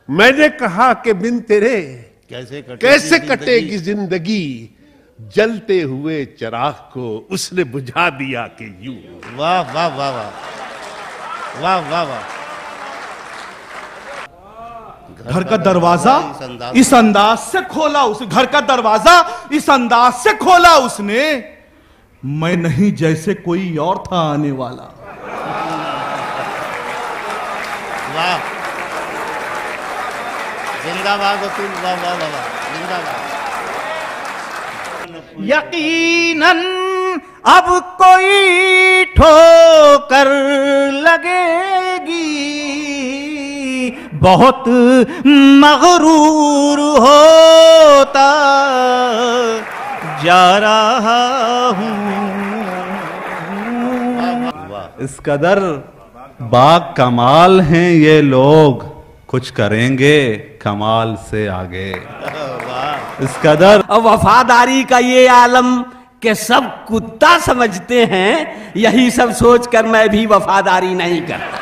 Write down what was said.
मैंने कहा कि बिन तेरे कैसे कटेगी जिंदगी, जलते हुए चिराग को उसने बुझा दिया कि यूं। वाह वाह वाह वाह वाह वाह वाह। घर का दरवाजा इस अंदाज से खोला उसने, घर का दरवाजा इस अंदाज से खोला उसने, मैं नहीं जैसे कोई और था आने वाला। वाह, जिंदाबाद अतुल, वाह वाह वाह, जिंदाबाद। यकीनन अब कोई ठोकर लगेगी, बहुत मगरूर होता जा रहा हूँ। इस कदर बाग कमाल हैं ये लोग, कुछ करेंगे कमाल से आगे। इस कदर वफादारी का ये आलम कि सब कुत्ता समझते हैं, यही सब सोचकर मैं भी वफादारी नहीं करता।